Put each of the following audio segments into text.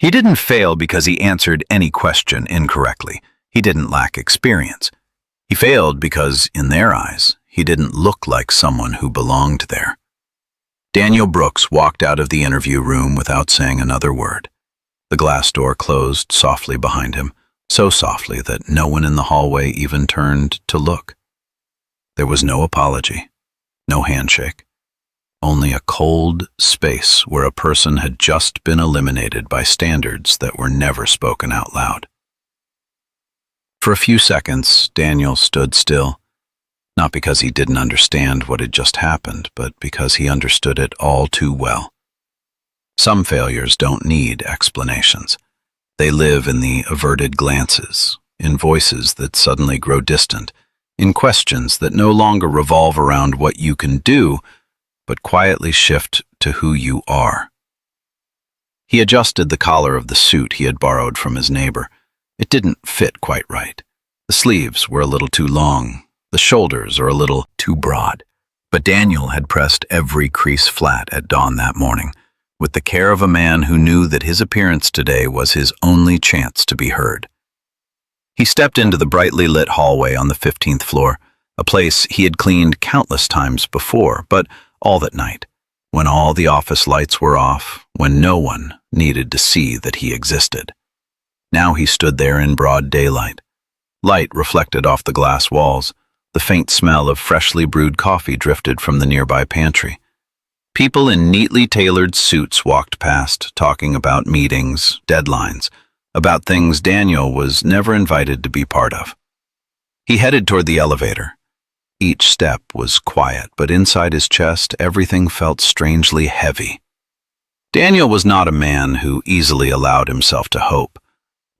He didn't fail because he answered any question incorrectly. He didn't lack experience. He failed because, in their eyes, he didn't look like someone who belonged there. Daniel Brooks walked out of the interview room without saying another word. The glass door closed softly behind him, so softly that no one in the hallway even turned to look. There was no apology, no handshake, only a cold space where a person had just been eliminated by standards that were never spoken out loud. For a few seconds, Daniel stood still, not because he didn't understand what had just happened, but because he understood it all too well. Some failures don't need explanations. They live in the averted glances, in voices that suddenly grow distant, in questions that no longer revolve around what you can do, but quietly shift to who you are. He adjusted the collar of the suit he had borrowed from his neighbor. It didn't fit quite right. The sleeves were a little too long, the shoulders are a little too broad. But Daniel had pressed every crease flat at dawn that morning, with the care of a man who knew that his appearance today was his only chance to be heard. He stepped into the brightly lit hallway on the 15th floor, a place he had cleaned countless times before, but all that night, when all the office lights were off, when no one needed to see that he existed. Now he stood there in broad daylight. Light reflected off the glass walls. The faint smell of freshly brewed coffee drifted from the nearby pantry. People in neatly tailored suits walked past, talking about meetings, deadlines, about things Daniel was never invited to be part of. He headed toward the elevator. Each step was quiet, but inside his chest, everything felt strangely heavy. Daniel was not a man who easily allowed himself to hope.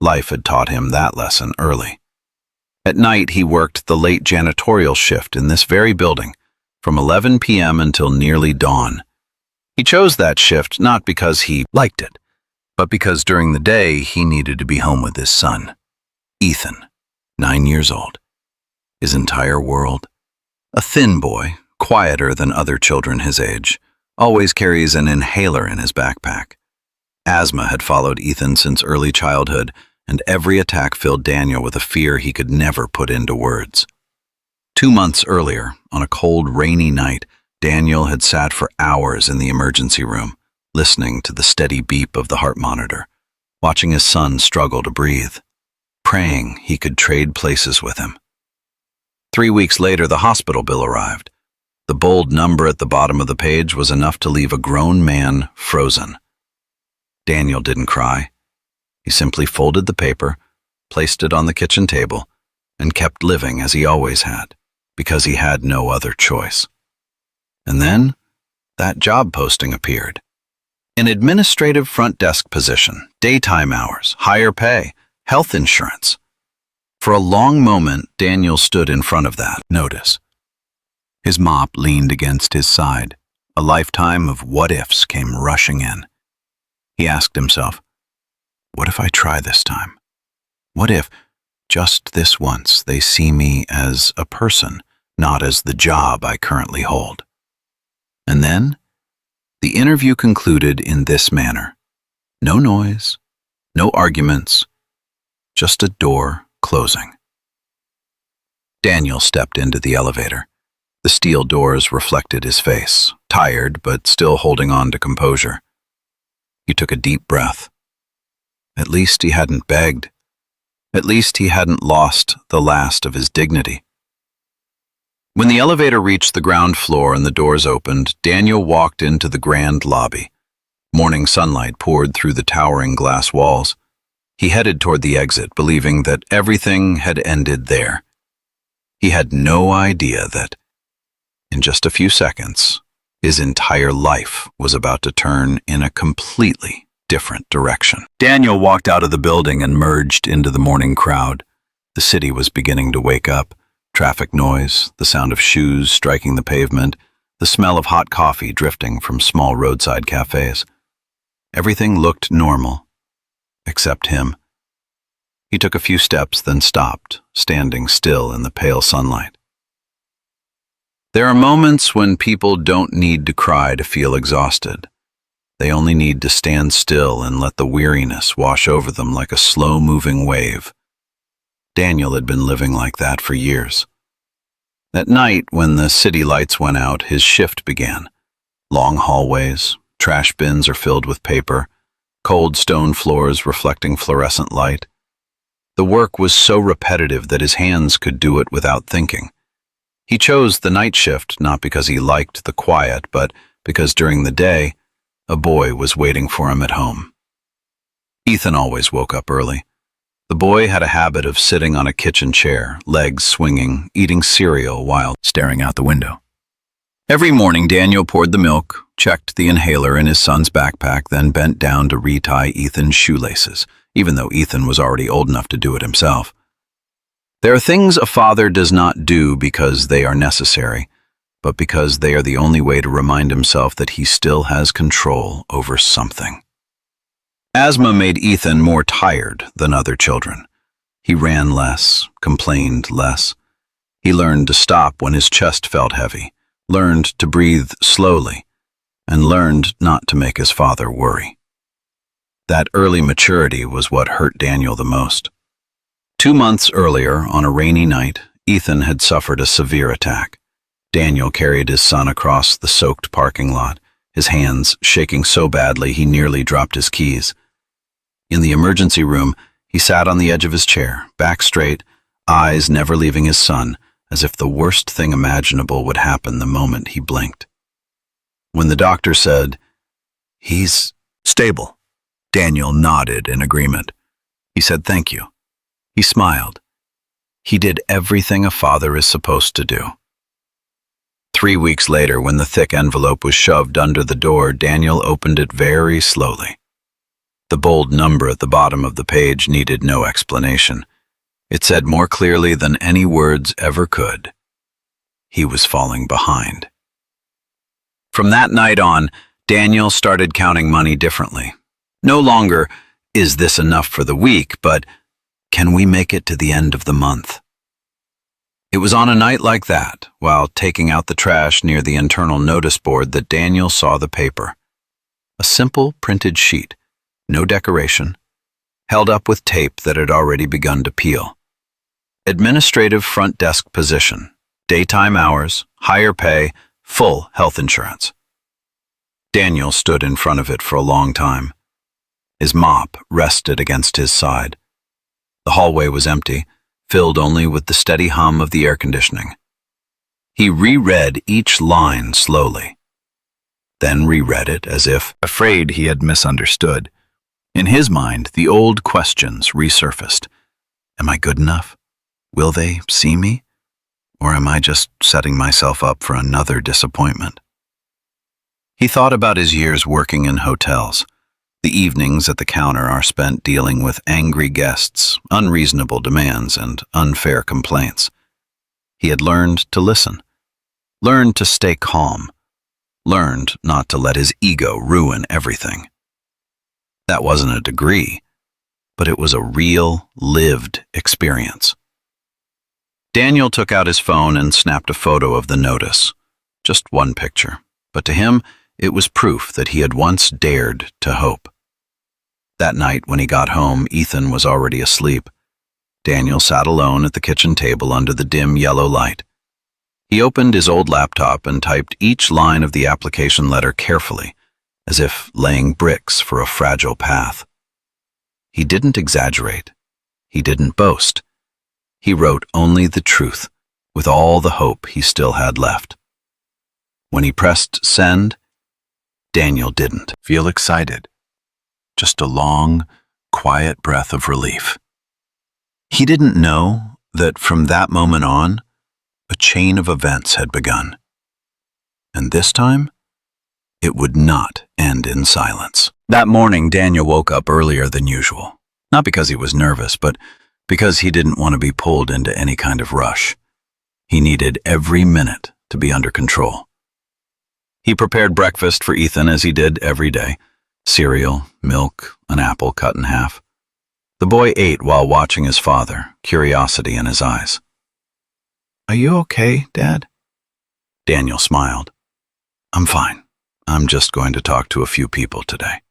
Life had taught him that lesson early. At night, he worked the late janitorial shift in this very building, from 11 p.m. until nearly dawn. He chose that shift not because he liked it, but because during the day he needed to be home with his son, Ethan, 9 years old. His entire world, a thin boy, quieter than other children his age, always carries an inhaler in his backpack. Asthma had followed Ethan since early childhood, and every attack filled Daniel with a fear he could never put into words. 2 months earlier, on a cold, rainy night, Daniel had sat for hours in the emergency room, listening to the steady beep of the heart monitor, watching his son struggle to breathe, praying he could trade places with him. 3 weeks later, the hospital bill arrived. The bold number at the bottom of the page was enough to leave a grown man frozen. Daniel didn't cry. He simply folded the paper, placed it on the kitchen table, and kept living as he always had, because he had no other choice. And then, that job posting appeared. An administrative front desk position, daytime hours, higher pay, health insurance. For a long moment, Daniel stood in front of that notice. His mop leaned against his side. A lifetime of what-ifs came rushing in. He asked himself, what if I try this time? What if, just this once, they see me as a person, not as the job I currently hold? And then, the interview concluded in this manner. No noise, no arguments, just a door closing. Daniel stepped into the elevator. The steel doors reflected his face, tired but still holding on to composure. He took a deep breath. At least he hadn't begged. At least he hadn't lost the last of his dignity. When the elevator reached the ground floor and the doors opened, Daniel walked into the grand lobby. Morning sunlight poured through the towering glass walls. He headed toward the exit, believing that everything had ended there. He had no idea that, in just a few seconds, his entire life was about to turn in a completely different direction. Daniel walked out of the building and merged into the morning crowd. The city was beginning to wake up. Traffic noise, the sound of shoes striking the pavement, the smell of hot coffee drifting from small roadside cafes. Everything looked normal, except him. He took a few steps, then stopped, standing still in the pale sunlight. There are moments when people don't need to cry to feel exhausted. They only need to stand still and let the weariness wash over them like a slow-moving wave. Daniel had been living like that for years. At night, when the city lights went out, his shift began. Long hallways, trash bins are filled with paper, cold stone floors reflecting fluorescent light. The work was so repetitive that his hands could do it without thinking. He chose the night shift not because he liked the quiet, but because during the day, a boy was waiting for him at home. Ethan always woke up early. The boy had a habit of sitting on a kitchen chair, legs swinging, eating cereal while staring out the window. Every morning, Daniel poured the milk, checked the inhaler in his son's backpack, then bent down to retie Ethan's shoelaces, even though Ethan was already old enough to do it himself. There are things a father does not do because they are necessary, but because they are the only way to remind himself that he still has control over something. Asthma made Ethan more tired than other children. He ran less, complained less. He learned to stop when his chest felt heavy, learned to breathe slowly, and learned not to make his father worry. That early maturity was what hurt Daniel the most. 2 months earlier, on a rainy night, Ethan had suffered a severe attack. Daniel carried his son across the soaked parking lot, his hands shaking so badly he nearly dropped his keys. In the emergency room, he sat on the edge of his chair, back straight, eyes never leaving his son, as if the worst thing imaginable would happen the moment he blinked. When the doctor said, "He's stable," Daniel nodded in agreement. He said thank you. He smiled. He did everything a father is supposed to do. 3 weeks later, when the thick envelope was shoved under the door, Daniel opened it very slowly. The bold number at the bottom of the page needed no explanation. It said more clearly than any words ever could. He was falling behind. From that night on, Daniel started counting money differently. No longer, is this enough for the week, but can we make it to the end of the month? It was on a night like that, while taking out the trash near the internal notice board, that Daniel saw the paper. A simple printed sheet, no decoration, held up with tape that had already begun to peel. Administrative front desk position, daytime hours, higher pay, full health insurance. Daniel stood in front of it for a long time. His mop rested against his side. The hallway was empty, filled only with the steady hum of the air conditioning. He reread each line slowly, then reread it as if afraid he had misunderstood. In his mind, the old questions resurfaced. Am I good enough? Will they see me? Or am I just setting myself up for another disappointment? He thought about his years working in hotels. The evenings at the counter are spent dealing with angry guests, unreasonable demands, and unfair complaints. He had learned to listen, learned to stay calm, learned not to let his ego ruin everything. That wasn't a degree, but it was a real, lived experience. Daniel took out his phone and snapped a photo of the notice. Just one picture, but to him, it was proof that he had once dared to hope. That night, when he got home, Ethan was already asleep. Daniel sat alone at the kitchen table under the dim yellow light. He opened his old laptop and typed each line of the application letter carefully, as if laying bricks for a fragile path. He didn't exaggerate. He didn't boast. He wrote only the truth, with all the hope he still had left. When he pressed send, Daniel didn't feel excited. Just a long, quiet breath of relief. He didn't know that from that moment on, a chain of events had begun. And this time, it would not end in silence. That morning, Daniel woke up earlier than usual. Not because he was nervous, but because he didn't want to be pulled into any kind of rush. He needed every minute to be under control. He prepared breakfast for Ethan as he did every day. Cereal, milk, an apple cut in half. The boy ate while watching his father, curiosity in his eyes. "Are you okay, Dad?" Daniel smiled. "I'm fine. I'm just going to talk to a few people today."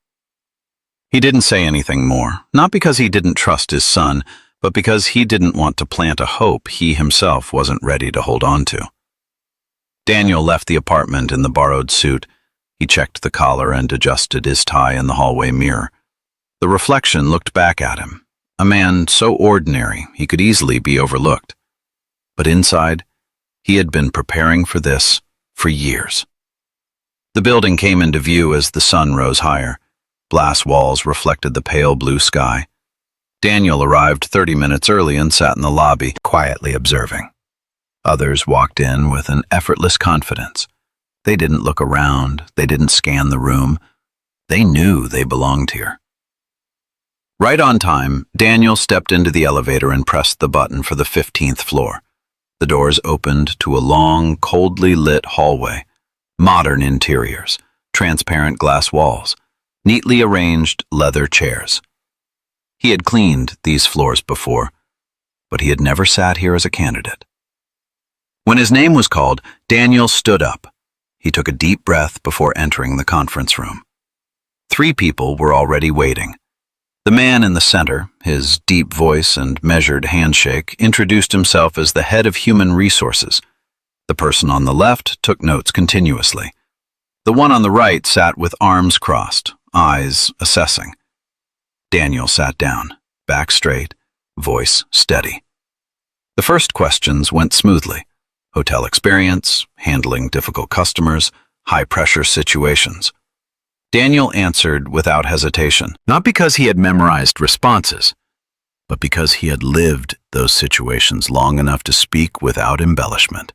He didn't say anything more, not because he didn't trust his son, but because he didn't want to plant a hope he himself wasn't ready to hold on to. Daniel left the apartment in the borrowed suit. He checked the collar and adjusted his tie in the hallway mirror. The reflection looked back at him, a man so ordinary he could easily be overlooked. But inside, he had been preparing for this for years. The building came into view as the sun rose higher. Glass walls reflected the pale blue sky. Daniel arrived 30 minutes early and sat in the lobby, quietly observing. Others walked in with an effortless confidence. They didn't look around, they didn't scan the room. They knew they belonged here. Right on time, Daniel stepped into the elevator and pressed the button for the 15th floor. The doors opened to a long, coldly lit hallway. Modern interiors, transparent glass walls, neatly arranged leather chairs. He had cleaned these floors before, but he had never sat here as a candidate. When his name was called, Daniel stood up. He took a deep breath before entering the conference room. 3 people were already waiting. The man in the center, his deep voice and measured handshake, introduced himself as the head of human resources. The person on the left took notes continuously. The one on the right sat with arms crossed, eyes assessing. Daniel sat down, back straight, voice steady. The first questions went smoothly. Hotel experience, handling difficult customers, high-pressure situations. Daniel answered without hesitation, not because he had memorized responses, but because he had lived those situations long enough to speak without embellishment.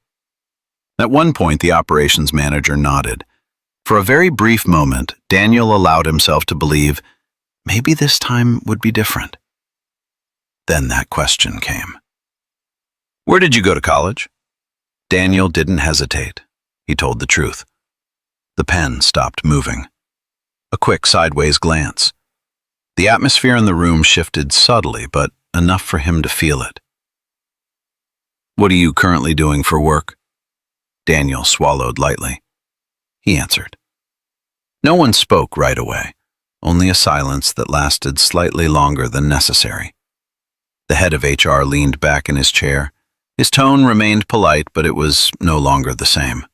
At one point, the operations manager nodded. For a very brief moment, Daniel allowed himself to believe maybe this time would be different. Then that question came. "Where did you go to college?" Daniel didn't hesitate. He told the truth. The pen stopped moving. A quick sideways glance. The atmosphere in the room shifted subtly, but enough for him to feel it. "What are you currently doing for work?" Daniel swallowed lightly. He answered. No one spoke right away, only a silence that lasted slightly longer than necessary. The head of HR leaned back in his chair. His tone remained polite, but it was no longer the same.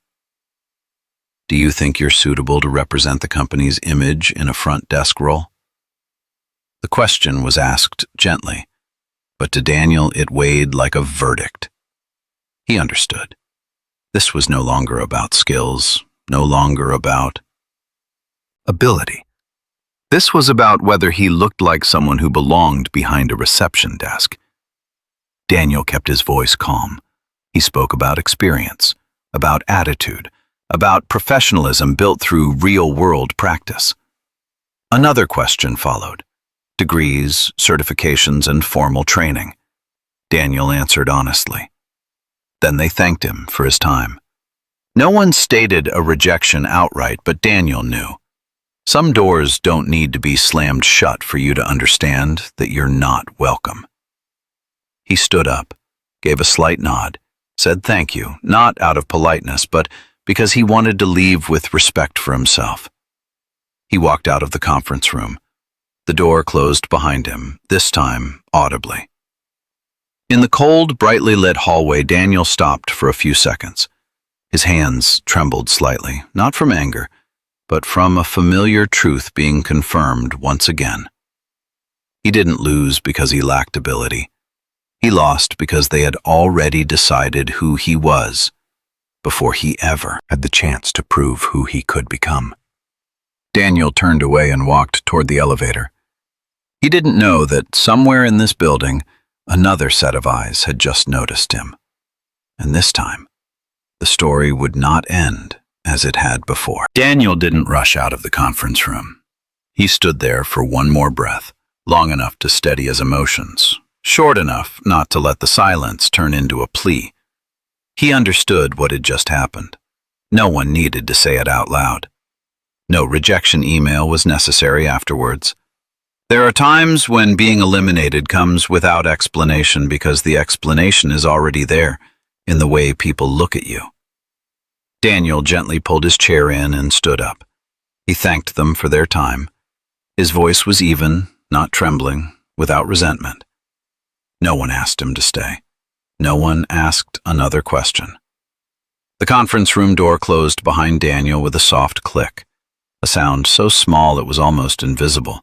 "Do you think you're suitable to represent the company's image in a front desk role?" The question was asked gently, but to Daniel it weighed like a verdict. He understood. This was no longer about skills, no longer about ability. This was about whether he looked like someone who belonged behind a reception desk. Daniel kept his voice calm. He spoke about experience, about attitude, about professionalism built through real-world practice. Another question followed. Degrees, certifications, and formal training. Daniel answered honestly. Then they thanked him for his time. No one stated a rejection outright, but Daniel knew. Some doors don't need to be slammed shut for you to understand that you're not welcome. He stood up, gave a slight nod, said thank you, not out of politeness, but because he wanted to leave with respect for himself. He walked out of the conference room. The door closed behind him, this time audibly. In the cold, brightly lit hallway, Daniel stopped for a few seconds. His hands trembled slightly, not from anger, but from a familiar truth being confirmed once again. He didn't lose because he lacked ability. He lost because they had already decided who he was before he ever had the chance to prove who he could become. Daniel turned away and walked toward the elevator. He didn't know that somewhere in this building, another set of eyes had just noticed him. And this time, the story would not end as it had before. Daniel didn't rush out of the conference room. He stood there for one more breath, long enough to steady his emotions, short enough not to let the silence turn into a plea. He understood what had just happened. No one needed to say it out loud. No rejection email was necessary afterwards. There are times when being eliminated comes without explanation because the explanation is already there in the way people look at you. Daniel gently pulled his chair in and stood up. He thanked them for their time. His voice was even, not trembling, without resentment. No one asked him to stay. No one asked another question. The conference room door closed behind Daniel with a soft click, a sound so small it was almost invisible,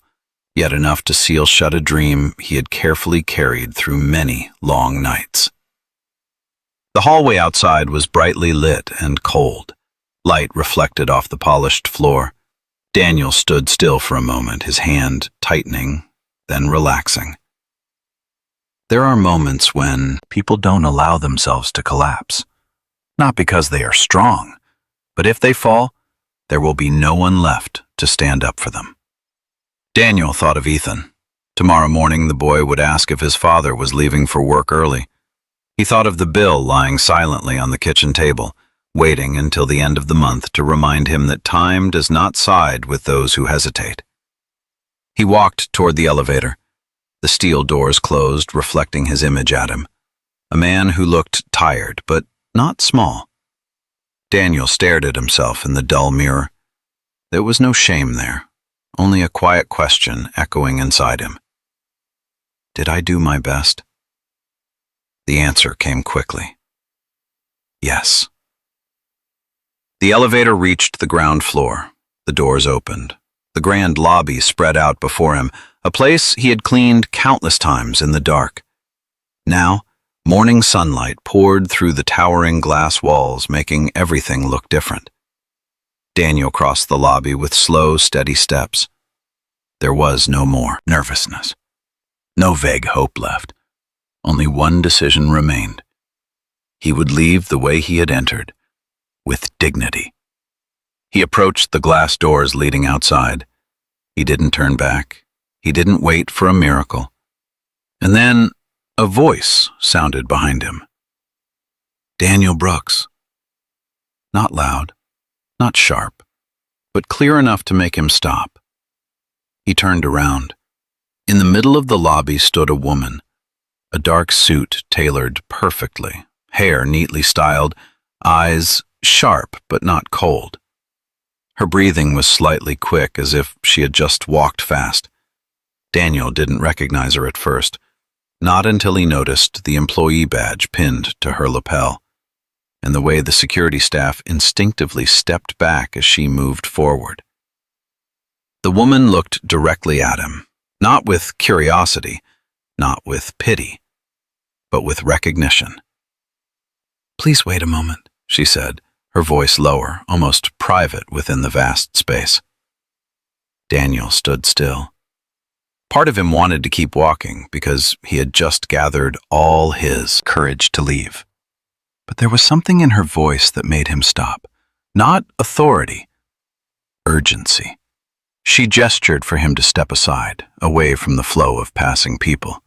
yet enough to seal shut a dream he had carefully carried through many long nights. The hallway outside was brightly lit and cold. Light reflected off the polished floor. Daniel stood still for a moment, his hand tightening, then relaxing. There are moments when people don't allow themselves to collapse. Not because they are strong, but if they fall, there will be no one left to stand up for them. Daniel thought of Ethan. Tomorrow morning the boy would ask if his father was leaving for work early. He thought of the bill lying silently on the kitchen table, waiting until the end of the month to remind him that time does not side with those who hesitate. He walked toward the elevator. The steel doors closed, reflecting his image at him. A man who looked tired, but not small. Daniel stared at himself in the dull mirror. There was no shame there, only a quiet question echoing inside him. Did I do my best? The answer came quickly. Yes. The elevator reached the ground floor. The doors opened. The grand lobby spread out before him, a place he had cleaned countless times in the dark. Now, morning sunlight poured through the towering glass walls, making everything look different. Daniel crossed the lobby with slow, steady steps. There was no more nervousness. No vague hope left. Only one decision remained. He would leave the way he had entered, with dignity. He approached the glass doors leading outside. He didn't turn back. He didn't wait for a miracle. And then a voice sounded behind him. Daniel Brooks. Not loud, not sharp, but clear enough to make him stop. He turned around. In the middle of the lobby stood a woman, a dark suit tailored perfectly, hair neatly styled, eyes sharp but not cold. Her breathing was slightly quick, as if she had just walked fast. Daniel didn't recognize her at first, not until he noticed the employee badge pinned to her lapel, and the way the security staff instinctively stepped back as she moved forward. The woman looked directly at him, not with curiosity, not with pity, but with recognition. Please wait a moment, she said, her voice lower, almost private within the vast space. Daniel stood still. Part of him wanted to keep walking because he had just gathered all his courage to leave. But there was something in her voice that made him stop. Not authority, urgency. She gestured for him to step aside, away from the flow of passing people.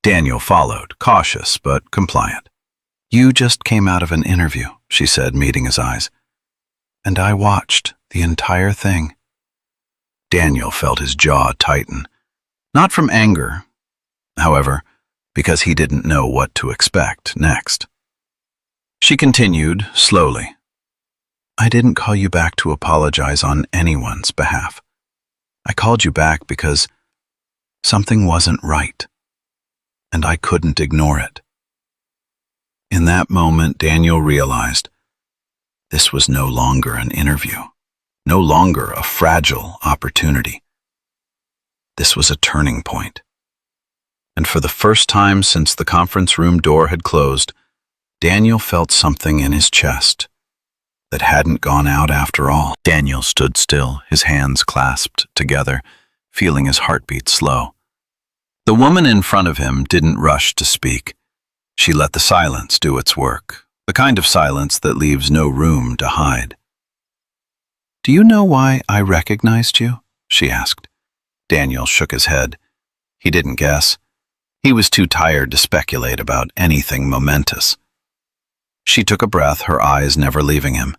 Daniel followed, cautious but compliant. You just came out of an interview, she said, meeting his eyes. And I watched the entire thing. Daniel felt his jaw tighten. Not from anger, however, because he didn't know what to expect next. She continued, slowly. I didn't call you back to apologize on anyone's behalf. I called you back because something wasn't right, and I couldn't ignore it. In that moment, Daniel realized this was no longer an interview, no longer a fragile opportunity. This was a turning point. And for the first time since the conference room door had closed, Daniel felt something in his chest that hadn't gone out after all. Daniel stood still, his hands clasped together, feeling his heartbeat slow. The woman in front of him didn't rush to speak. She let the silence do its work, the kind of silence that leaves no room to hide. Do you know why I recognized you? She asked. Daniel shook his head. He didn't guess. He was too tired to speculate about anything momentous. She took a breath, her eyes never leaving him.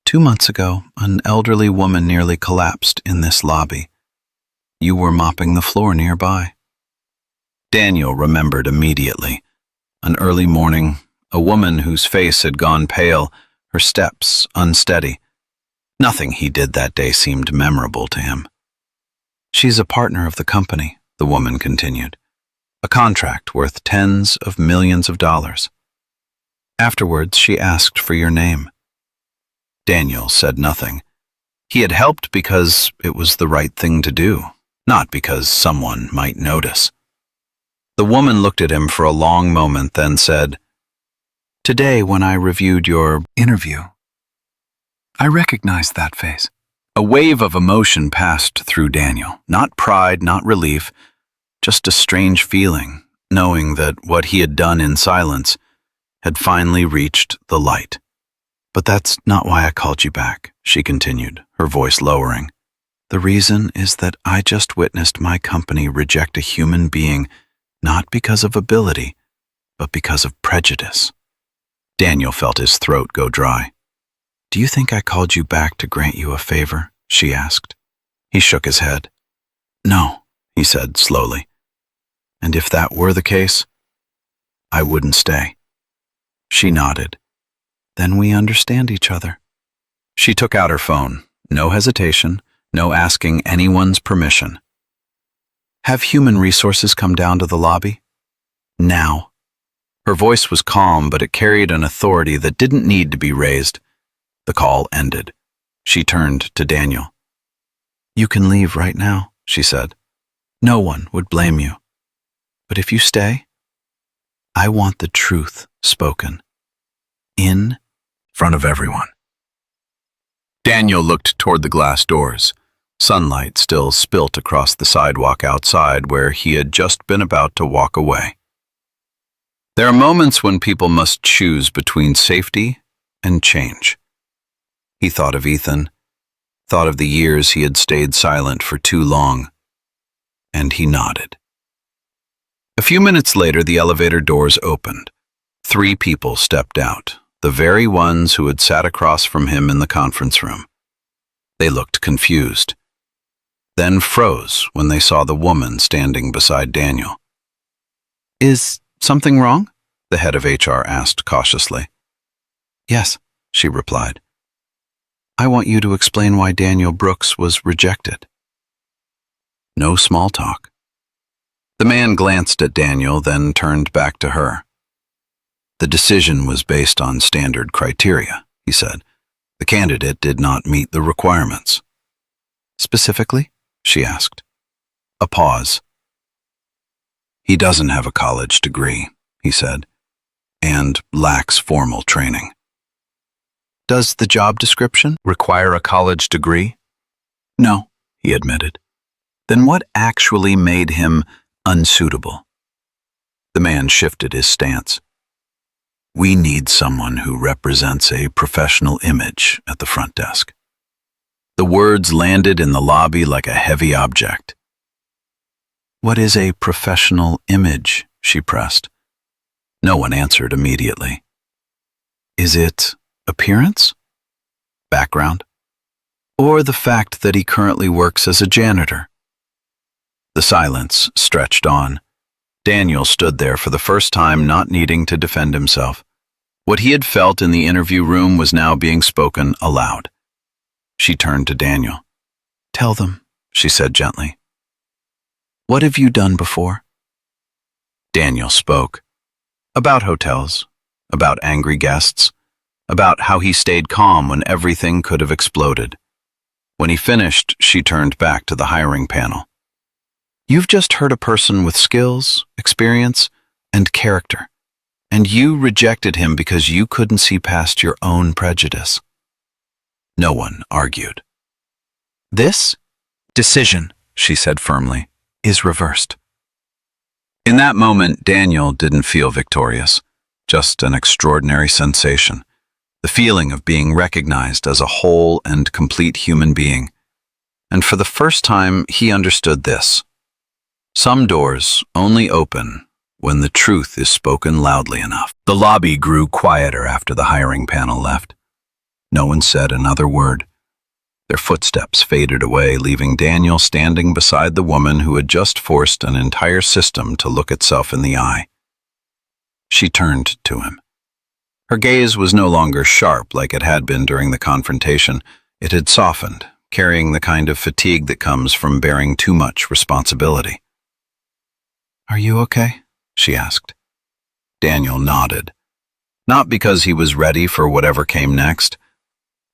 2 months ago, an elderly woman nearly collapsed in this lobby. You were mopping the floor nearby. Daniel remembered immediately. An early morning, a woman whose face had gone pale, her steps unsteady. Nothing he did that day seemed memorable to him. "She's a partner of the company," the woman continued. "A contract worth tens of millions of dollars. Afterwards, she asked for your name." Daniel said nothing. He had helped because it was the right thing to do, not because someone might notice. The woman looked at him for a long moment, then said, "Today, when I reviewed your interview, I recognized that face." A wave of emotion passed through Daniel. Not pride, not relief, just a strange feeling, knowing that what he had done in silence had finally reached the light. "But that's not why I called you back," she continued, her voice lowering. "The reason is that I just witnessed my company reject a human being not because of ability, but because of prejudice." Daniel felt his throat go dry. "Do you think I called you back to grant you a favor?" she asked. He shook his head. "No," he said slowly. "And if that were the case, I wouldn't stay." She nodded. "Then we understand each other." She took out her phone. No hesitation, no asking anyone's permission. "Have human resources come down to the lobby?" "Now." Her voice was calm, but it carried an authority that didn't need to be raised. The call ended. She turned to Daniel. "You can leave right now," she said. "No one would blame you. But if you stay, I want the truth spoken. In front of everyone." Daniel looked toward the glass doors. Sunlight still spilt across the sidewalk outside where he had just been about to walk away. There are moments when people must choose between safety and change. He thought of Ethan, thought of the years he had stayed silent for too long, and he nodded. A few minutes later, the elevator doors opened. 3 people stepped out, the very ones who had sat across from him in the conference room. They looked confused, then froze when they saw the woman standing beside Daniel. "Is something wrong?" the head of HR asked cautiously. "Yes," she replied. "I want you to explain why Daniel Brooks was rejected." No small talk. The man glanced at Daniel, then turned back to her. "The decision was based on standard criteria," he said. "The candidate did not meet the requirements." "Specifically?" she asked. A pause. "He doesn't have a college degree," he said, "and lacks formal training." "Does the job description require a college degree?" "No," he admitted. "Then what actually made him unsuitable?" The man shifted his stance. "We need someone who represents a professional image at the front desk." The words landed in the lobby like a heavy object. "What is a professional image?" she pressed. No one answered immediately. "Is it appearance? Background? Or the fact that he currently works as a janitor?" The silence stretched on. Daniel stood there for the first time, not needing to defend himself. What he had felt in the interview room was now being spoken aloud. She turned to Daniel. "Tell them," she said gently. "What have you done before?" Daniel spoke. About hotels, about angry guests, about how he stayed calm when everything could have exploded. When he finished, she turned back to the hiring panel. "You've just heard a person with skills, experience, and character, and you rejected him because you couldn't see past your own prejudice." No one argued. "This decision," she said firmly, "is reversed." In that moment, Daniel didn't feel victorious, just an extraordinary sensation, the feeling of being recognized as a whole and complete human being. And for the first time, he understood this. Some doors only open when the truth is spoken loudly enough. The lobby grew quieter after the hiring panel left. No one said another word. Their footsteps faded away, leaving Daniel standing beside the woman who had just forced an entire system to look itself in the eye. She turned to him. Her gaze was no longer sharp like it had been during the confrontation. It had softened, carrying the kind of fatigue that comes from bearing too much responsibility. "Are you okay?" she asked. Daniel nodded, not because he was ready for whatever came next,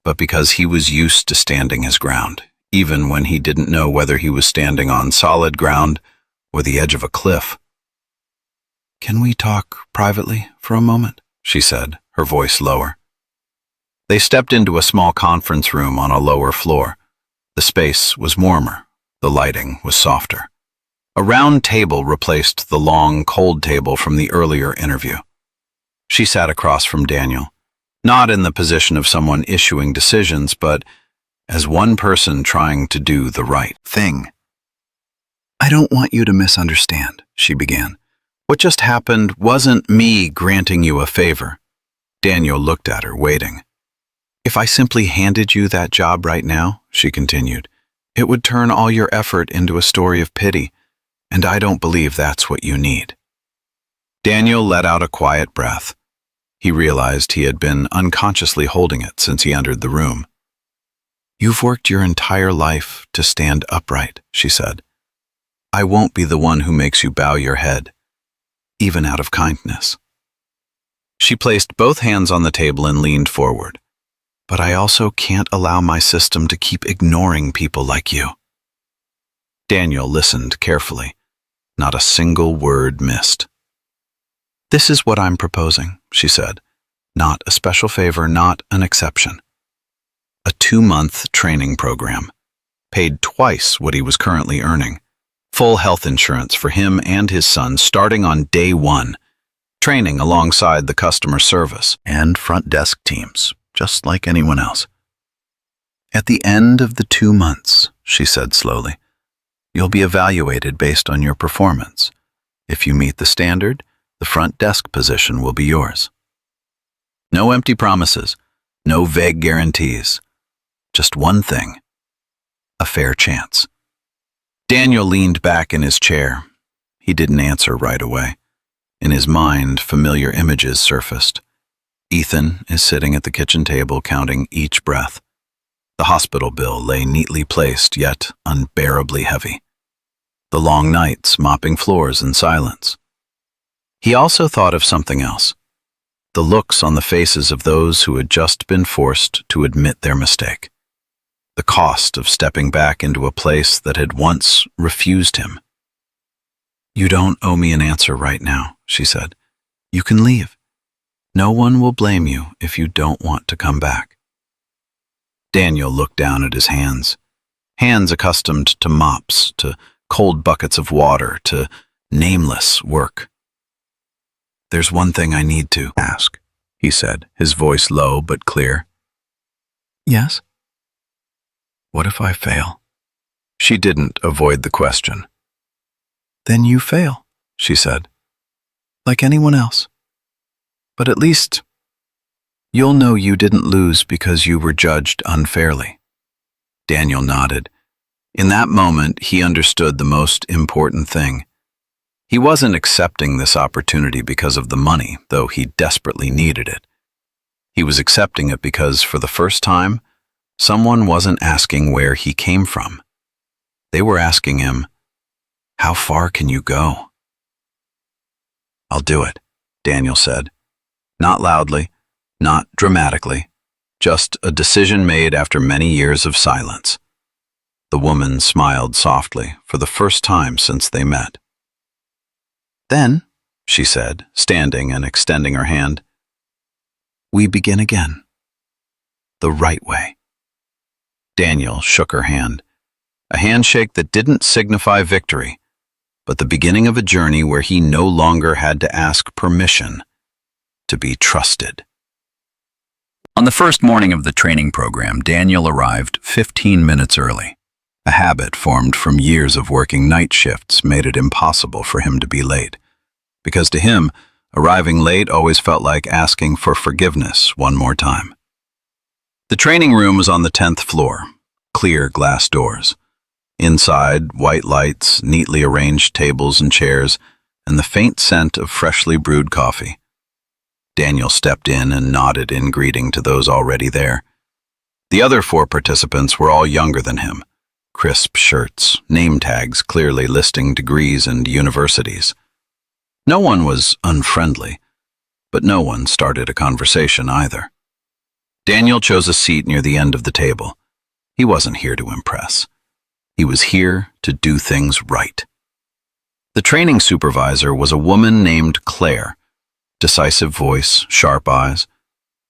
but because he was used to standing his ground, even when he didn't know whether he was standing on solid ground or the edge of a cliff. "Can we talk privately for a moment?" she said, her voice lower. They stepped into a small conference room on a lower floor. The space was warmer, the lighting was softer. A round table replaced the long, cold table from the earlier interview. She sat across from Daniel, not in the position of someone issuing decisions, but as one person trying to do the right thing. "I don't want you to misunderstand," she began. "What just happened wasn't me granting you a favor." Daniel looked at her, waiting. "If I simply handed you that job right now," she continued, "it would turn all your effort into a story of pity, and I don't believe that's what you need." Daniel let out a quiet breath. He realized he had been unconsciously holding it since he entered the room. "You've worked your entire life to stand upright," she said. "I won't be the one who makes you bow your head, even out of kindness." She placed both hands on the table and leaned forward. "But I also can't allow my system to keep ignoring people like you." Daniel listened carefully. Not a single word missed. "This is what I'm proposing," she said. "Not a special favor, not an exception. A 2-month training program, paid twice what he was currently earning. Full health insurance for him and his son starting on day 1. Training alongside the customer service and front desk teams, just like anyone else. At the end of the 2 months," she said slowly, "you'll be evaluated based on your performance. If you meet the standard, the front desk position will be yours. No empty promises, no vague guarantees. Just one thing: a fair chance." Daniel leaned back in his chair. He didn't answer right away. In his mind, familiar images surfaced. Ethan is sitting at the kitchen table counting each breath. The hospital bill lay neatly placed, yet unbearably heavy. The long nights mopping floors in silence. He also thought of something else. The looks on the faces of those who had just been forced to admit their mistake. The cost of stepping back into a place that had once refused him. "You don't owe me an answer right now," she said. "You can leave. No one will blame you if you don't want to come back." Daniel looked down at his hands. Hands accustomed to mops, to cold buckets of water, to nameless work. "There's one thing I need to ask," he said, his voice low but clear. "Yes?" "What if I fail?" She didn't avoid the question. "Then you fail," she said, "like anyone else. But at least you'll know you didn't lose because you were judged unfairly." Daniel nodded. In that moment, he understood the most important thing. He wasn't accepting this opportunity because of the money, though he desperately needed it. He was accepting it because, for the first time, someone wasn't asking where he came from. They were asking him, "How far can you go?" "I'll do it," Daniel said. Not loudly, not dramatically, just a decision made after many years of silence. The woman smiled softly for the first time since they met. "Then," she said, standing and extending her hand, "we begin again. The right way." Daniel shook her hand, a handshake that didn't signify victory, but the beginning of a journey where he no longer had to ask permission to be trusted. On the first morning of the training program, Daniel arrived 15 minutes early. A habit formed from years of working night shifts made it impossible for him to be late, because to him, arriving late always felt like asking for forgiveness one more time. The training room was on the 10th floor, clear glass doors. Inside, white lights, neatly arranged tables and chairs, and the faint scent of freshly brewed coffee. Daniel stepped in and nodded in greeting to those already there. The other 4 participants were all younger than him. Crisp shirts, name tags clearly listing degrees and universities. No one was unfriendly, but no one started a conversation either. Daniel chose a seat near the end of the table. He wasn't here to impress. He was here to do things right. The training supervisor was a woman named Claire. Decisive voice, sharp eyes.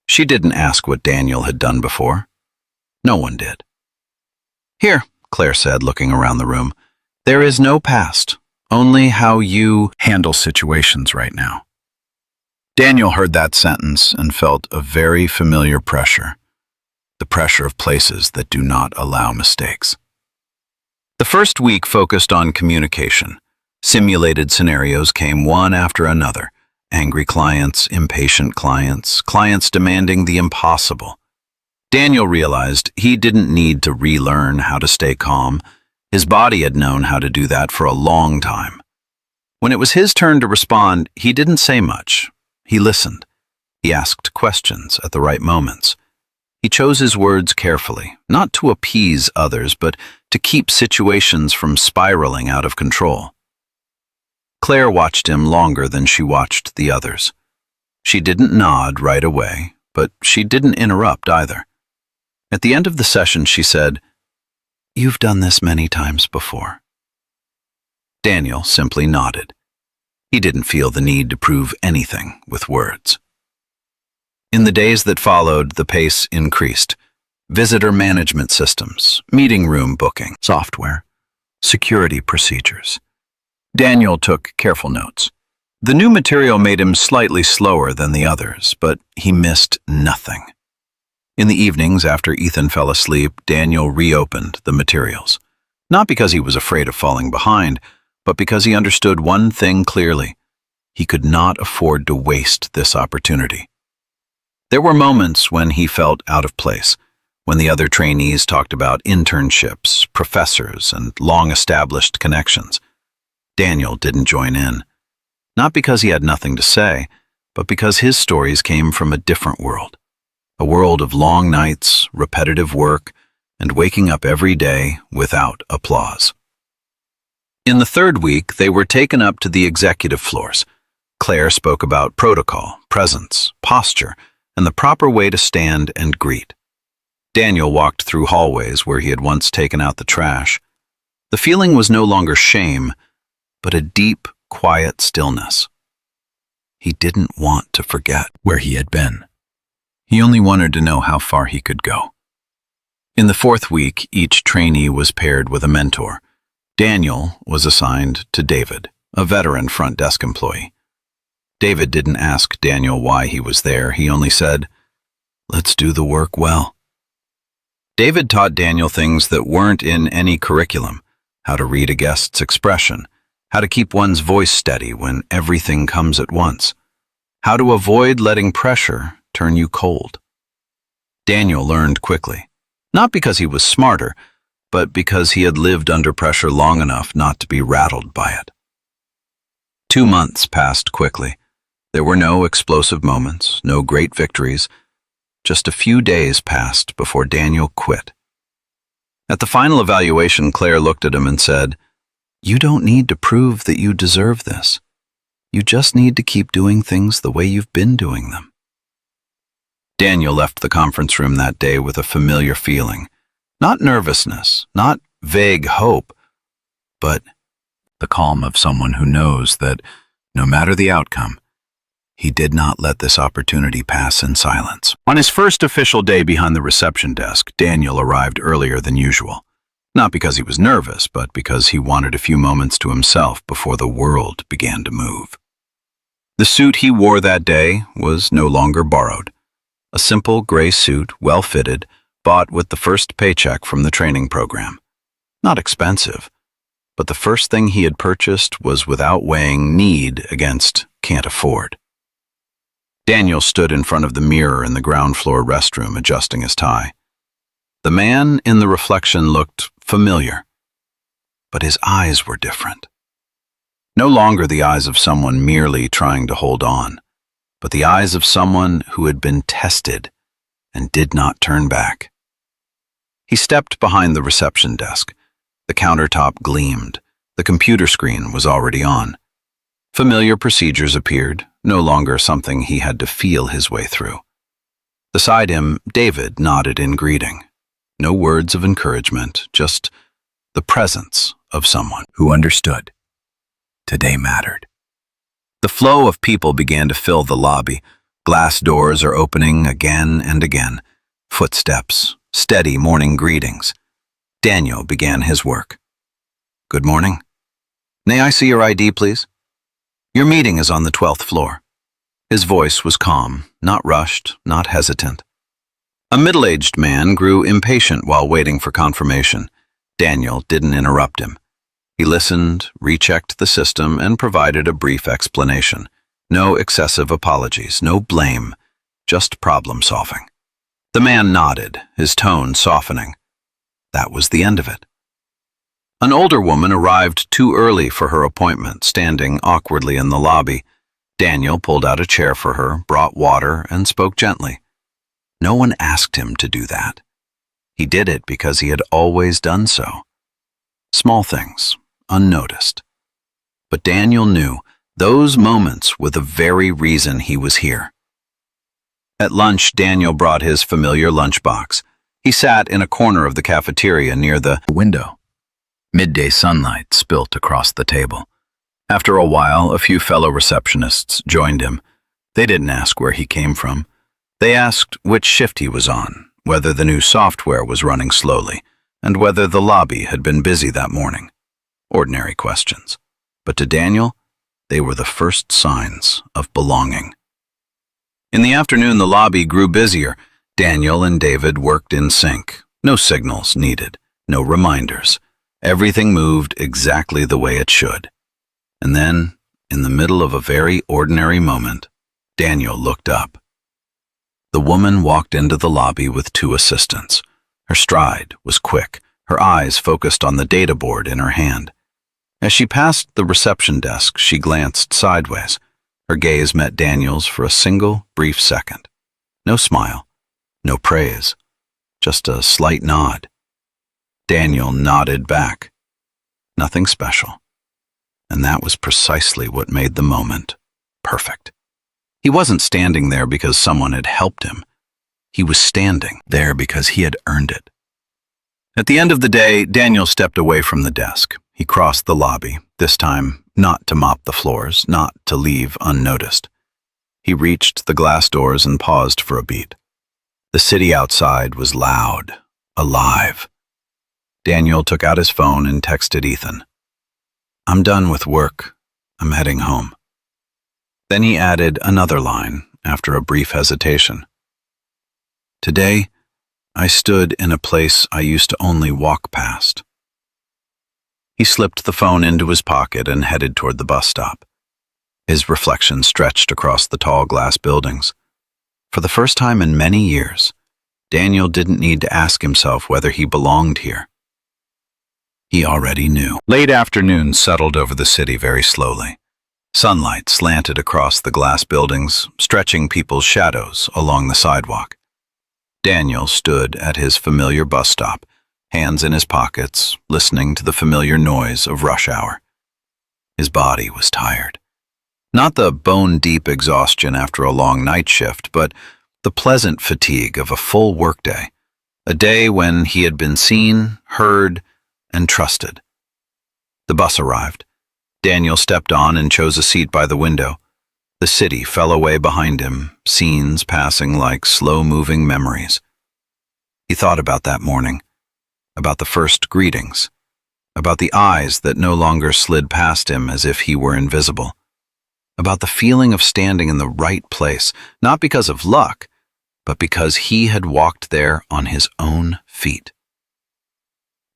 She didn't ask what Daniel had done before. No one did. "Here," Claire said, looking around the room. "There is no past, only how you handle situations right now." Daniel heard that sentence and felt a very familiar pressure. The pressure of places that do not allow mistakes. The first week focused on communication. Simulated scenarios came one after another. Angry clients, impatient clients, clients demanding the impossible. Daniel realized he didn't need to relearn how to stay calm. His body had known how to do that for a long time. When it was his turn to respond, he didn't say much. He listened. He asked questions at the right moments. He chose his words carefully, not to appease others, but to keep situations from spiraling out of control. Claire watched him longer than she watched the others. She didn't nod right away, but she didn't interrupt either. At the end of the session, she said, "You've done this many times before." Daniel simply nodded. He didn't feel the need to prove anything with words. In the days that followed, the pace increased. Visitor management systems, meeting room booking, software, security procedures. Daniel took careful notes. The new material made him slightly slower than the others, but he missed nothing. In the evenings, after Ethan fell asleep, Daniel reopened the materials. Not because he was afraid of falling behind, but because he understood one thing clearly. He could not afford to waste this opportunity. There were moments when he felt out of place, when the other trainees talked about internships, professors, and long-established connections. Daniel didn't join in. Not because he had nothing to say, but because his stories came from a different world. A world of long nights, repetitive work, and waking up every day without applause. In the third week, they were taken up to the executive floors. Claire spoke about protocol, presence, posture, and the proper way to stand and greet. Daniel walked through hallways where he had once taken out the trash. The feeling was no longer shame, but a deep, quiet stillness. He didn't want to forget where he had been. He only wanted to know how far he could go. In the fourth week, each trainee was paired with a mentor. Daniel was assigned to David, a veteran front desk employee. David didn't ask Daniel why he was there. He only said, "Let's do the work well." David taught Daniel things that weren't in any curriculum: how to read a guest's expression, how to keep one's voice steady when everything comes at once, how to avoid letting pressure turn you cold. Daniel learned quickly, not because he was smarter, but because he had lived under pressure long enough not to be rattled by it. 2 months passed quickly. There were no explosive moments, no great victories. Just a few days passed before Daniel quit. At the final evaluation, Claire looked at him and said, "You don't need to prove that you deserve this. You just need to keep doing things the way you've been doing them." Daniel left the conference room that day with a familiar feeling. Not nervousness, not vague hope, but the calm of someone who knows that, no matter the outcome, he did not let this opportunity pass in silence. On his first official day behind the reception desk, Daniel arrived earlier than usual. Not because he was nervous, but because he wanted a few moments to himself before the world began to move. The suit he wore that day was no longer borrowed. A simple gray suit, well-fitted, bought with the first paycheck from the training program. Not expensive, but the first thing he had purchased was without weighing need against can't afford. Daniel stood in front of the mirror in the ground floor restroom adjusting his tie. The man in the reflection looked familiar, but his eyes were different. No longer the eyes of someone merely trying to hold on, but the eyes of someone who had been tested and did not turn back. He stepped behind the reception desk. The countertop gleamed. The computer screen was already on. Familiar procedures appeared, no longer something he had to feel his way through. Beside him, David nodded in greeting. No words of encouragement, just the presence of someone who understood. Today mattered. The flow of people began to fill the lobby. Glass doors are opening again and again. Footsteps, steady morning greetings. Daniel began his work. Good morning. May I see your ID, please? Your meeting is on the 12th floor. His voice was calm, not rushed, not hesitant. A middle-aged man grew impatient while waiting for confirmation. Daniel didn't interrupt him. He listened, rechecked the system, and provided a brief explanation. No excessive apologies, no blame, just problem-solving. The man nodded, his tone softening. That was the end of it. An older woman arrived too early for her appointment, standing awkwardly in the lobby. Daniel pulled out a chair for her, brought water, and spoke gently. No one asked him to do that. He did it because he had always done so. Small things, unnoticed. But Daniel knew those moments were the very reason he was here. At lunch, Daniel brought his familiar lunchbox. He sat in a corner of the cafeteria near the window. Midday sunlight spilt across the table. After a while, a few fellow receptionists joined him. They didn't ask where he came from. They asked which shift he was on, whether the new software was running slowly, and whether the lobby had been busy that morning. Ordinary questions. But to Daniel, they were the first signs of belonging. In the afternoon, the lobby grew busier. Daniel and David worked in sync. No signals needed, no reminders. Everything moved exactly the way it should. And then, in the middle of a very ordinary moment, Daniel looked up. The woman walked into the lobby with two assistants. Her stride was quick, her eyes focused on the data board in her hand. As she passed the reception desk, she glanced sideways. Her gaze met Daniel's for a single, brief second. No smile, no praise, just a slight nod. Daniel nodded back. Nothing special. And that was precisely what made the moment perfect. He wasn't standing there because someone had helped him. He was standing there because he had earned it. At the end of the day, Daniel stepped away from the desk. He crossed the lobby, this time not to mop the floors, not to leave unnoticed. He reached the glass doors and paused for a beat. The city outside was loud, alive. Daniel took out his phone and texted Ethan. I'm done with work. I'm heading home. Then he added another line after a brief hesitation. Today, I stood in a place I used to only walk past. He slipped the phone into his pocket and headed toward the bus stop. His reflection stretched across the tall glass buildings. For the first time in many years, Daniel didn't need to ask himself whether he belonged here. He already knew. Late afternoon settled over the city very slowly. Sunlight slanted across the glass buildings, stretching people's shadows along the sidewalk. Daniel stood at his familiar bus stop, hands in his pockets, listening to the familiar noise of rush hour. His body was tired. Not the bone-deep exhaustion after a long night shift, but the pleasant fatigue of a full workday, a day when he had been seen, heard, and trusted. The bus arrived. Daniel stepped on and chose a seat by the window. The city fell away behind him, scenes passing like slow-moving memories. He thought about that morning, about the first greetings, about the eyes that no longer slid past him as if he were invisible, about the feeling of standing in the right place, not because of luck, but because he had walked there on his own feet.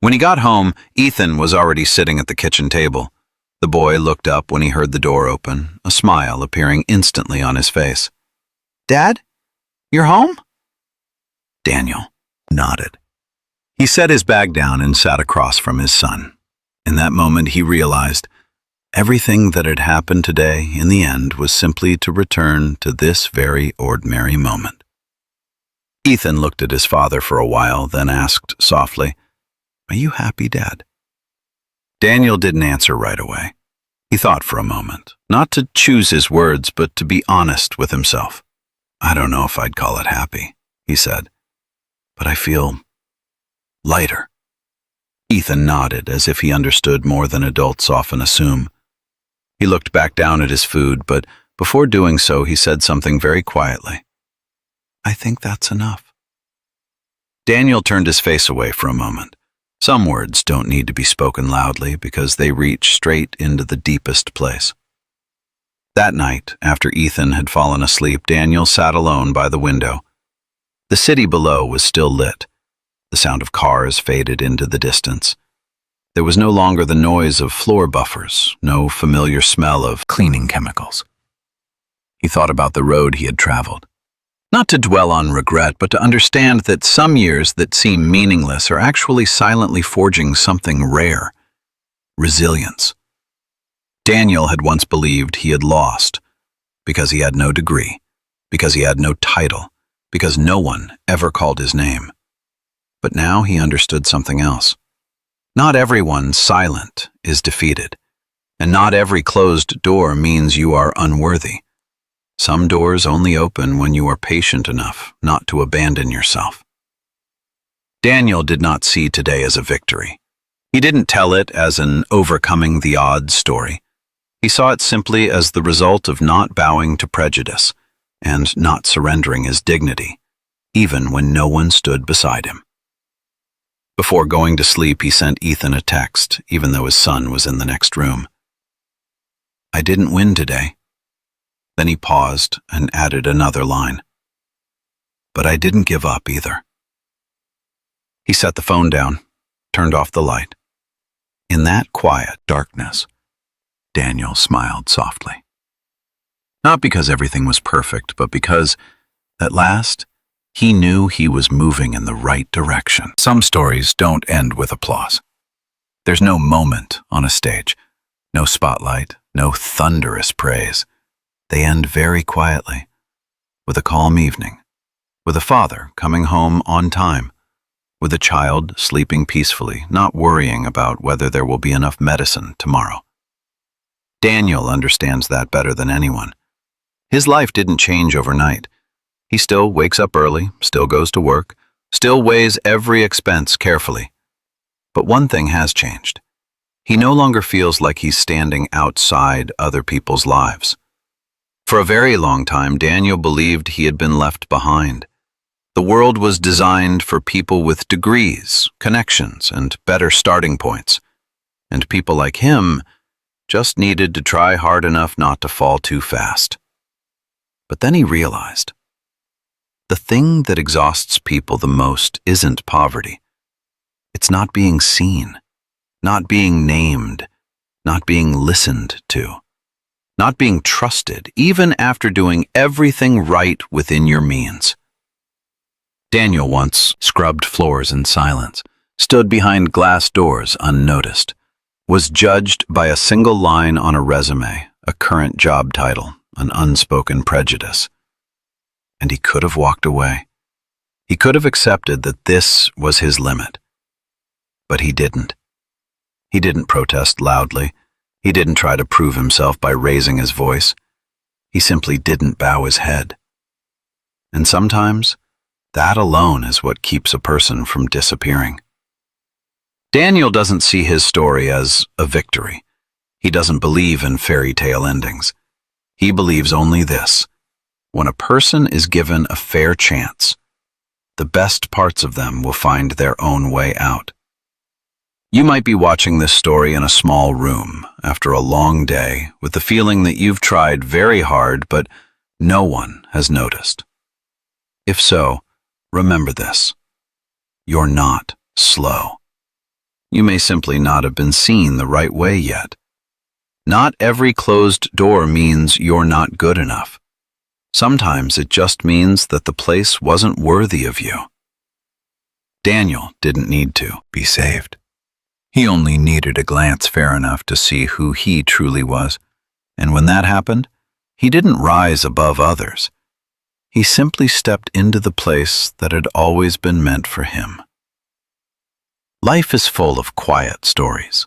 When he got home, Ethan was already sitting at the kitchen table. The boy looked up when he heard the door open, a smile appearing instantly on his face. Dad, you're home? Daniel nodded. He set his bag down and sat across from his son. In that moment, he realized everything that had happened today, in the end, was simply to return to this very ordinary moment. Ethan looked at his father for a while, then asked softly, "Are you happy, Dad?" Daniel didn't answer right away. He thought for a moment, not to choose his words, but to be honest with himself. "I don't know if I'd call it happy," he said, "but I feel lighter." Ethan nodded, as if he understood more than adults often assume. He looked back down at his food, but before doing so, he said something very quietly. "I think that's enough." Daniel turned his face away for a moment. Some words don't need to be spoken loudly because they reach straight into the deepest place. That night, after Ethan had fallen asleep, Daniel sat alone by the window. The city below was still lit. The sound of cars faded into the distance. There was no longer the noise of floor buffers, no familiar smell of cleaning chemicals. He thought about the road he had traveled. Not to dwell on regret, but to understand that some years that seem meaningless are actually silently forging something rare: resilience. Daniel had once believed he had lost because he had no degree, because he had no title, because no one ever called his name. But now he understood something else. Not everyone silent is defeated, and not every closed door means you are unworthy. Some doors only open when you are patient enough not to abandon yourself. Daniel did not see today as a victory. He didn't tell it as an overcoming the odds story. He saw it simply as the result of not bowing to prejudice and not surrendering his dignity, even when no one stood beside him. Before going to sleep, he sent Ethan a text, even though his son was in the next room. "I didn't win today." Then he paused and added another line. "But I didn't give up either." He set the phone down, turned off the light. In that quiet darkness, Daniel smiled softly. Not because everything was perfect, but because, at last, he knew he was moving in the right direction. Some stories don't end with applause. There's no moment on a stage, no spotlight, no thunderous praise. They end very quietly, with a calm evening, with a father coming home on time, with a child sleeping peacefully, not worrying about whether there will be enough medicine tomorrow. Daniel understands that better than anyone. His life didn't change overnight. He still wakes up early, still goes to work, still weighs every expense carefully. But one thing has changed. He no longer feels like he's standing outside other people's lives. For a very long time, Daniel believed he had been left behind. The world was designed for people with degrees, connections, and better starting points. And people like him just needed to try hard enough not to fall too fast. But then he realized, the thing that exhausts people the most isn't poverty. It's not being seen, not being named, not being listened to, not being trusted, even after doing everything right within your means. Daniel once scrubbed floors in silence, stood behind glass doors unnoticed, was judged by a single line on a resume, a current job title, an unspoken prejudice. And he could have walked away. He could have accepted that this was his limit. But he didn't. He didn't protest loudly. He didn't try to prove himself by raising his voice. He simply didn't bow his head. And sometimes, that alone is what keeps a person from disappearing. Daniel doesn't see his story as a victory. He doesn't believe in fairy tale endings. He believes only this: when a person is given a fair chance, the best parts of them will find their own way out. You might be watching this story in a small room after a long day with the feeling that you've tried very hard, but no one has noticed. If so, remember this: you're not slow. You may simply not have been seen the right way yet. Not every closed door means you're not good enough. Sometimes it just means that the place wasn't worthy of you. Daniel didn't need to be saved. He only needed a glance fair enough to see who he truly was. And when that happened, he didn't rise above others. He simply stepped into the place that had always been meant for him. Life is full of quiet stories,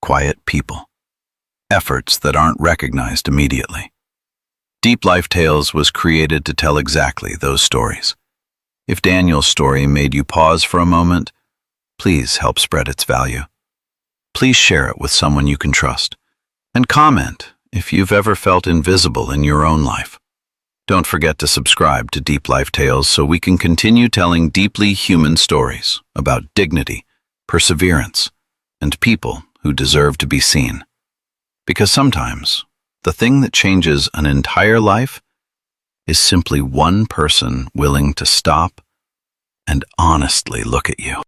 quiet people, efforts that aren't recognized immediately. Deep Life Tales was created to tell exactly those stories. If Daniel's story made you pause for a moment, please help spread its value. Please share it with someone you can trust. And comment if you've ever felt invisible in your own life. Don't forget to subscribe to Deep Life Tales so we can continue telling deeply human stories about dignity, perseverance, and people who deserve to be seen. Because sometimes, the thing that changes an entire life is simply one person willing to stop and honestly look at you.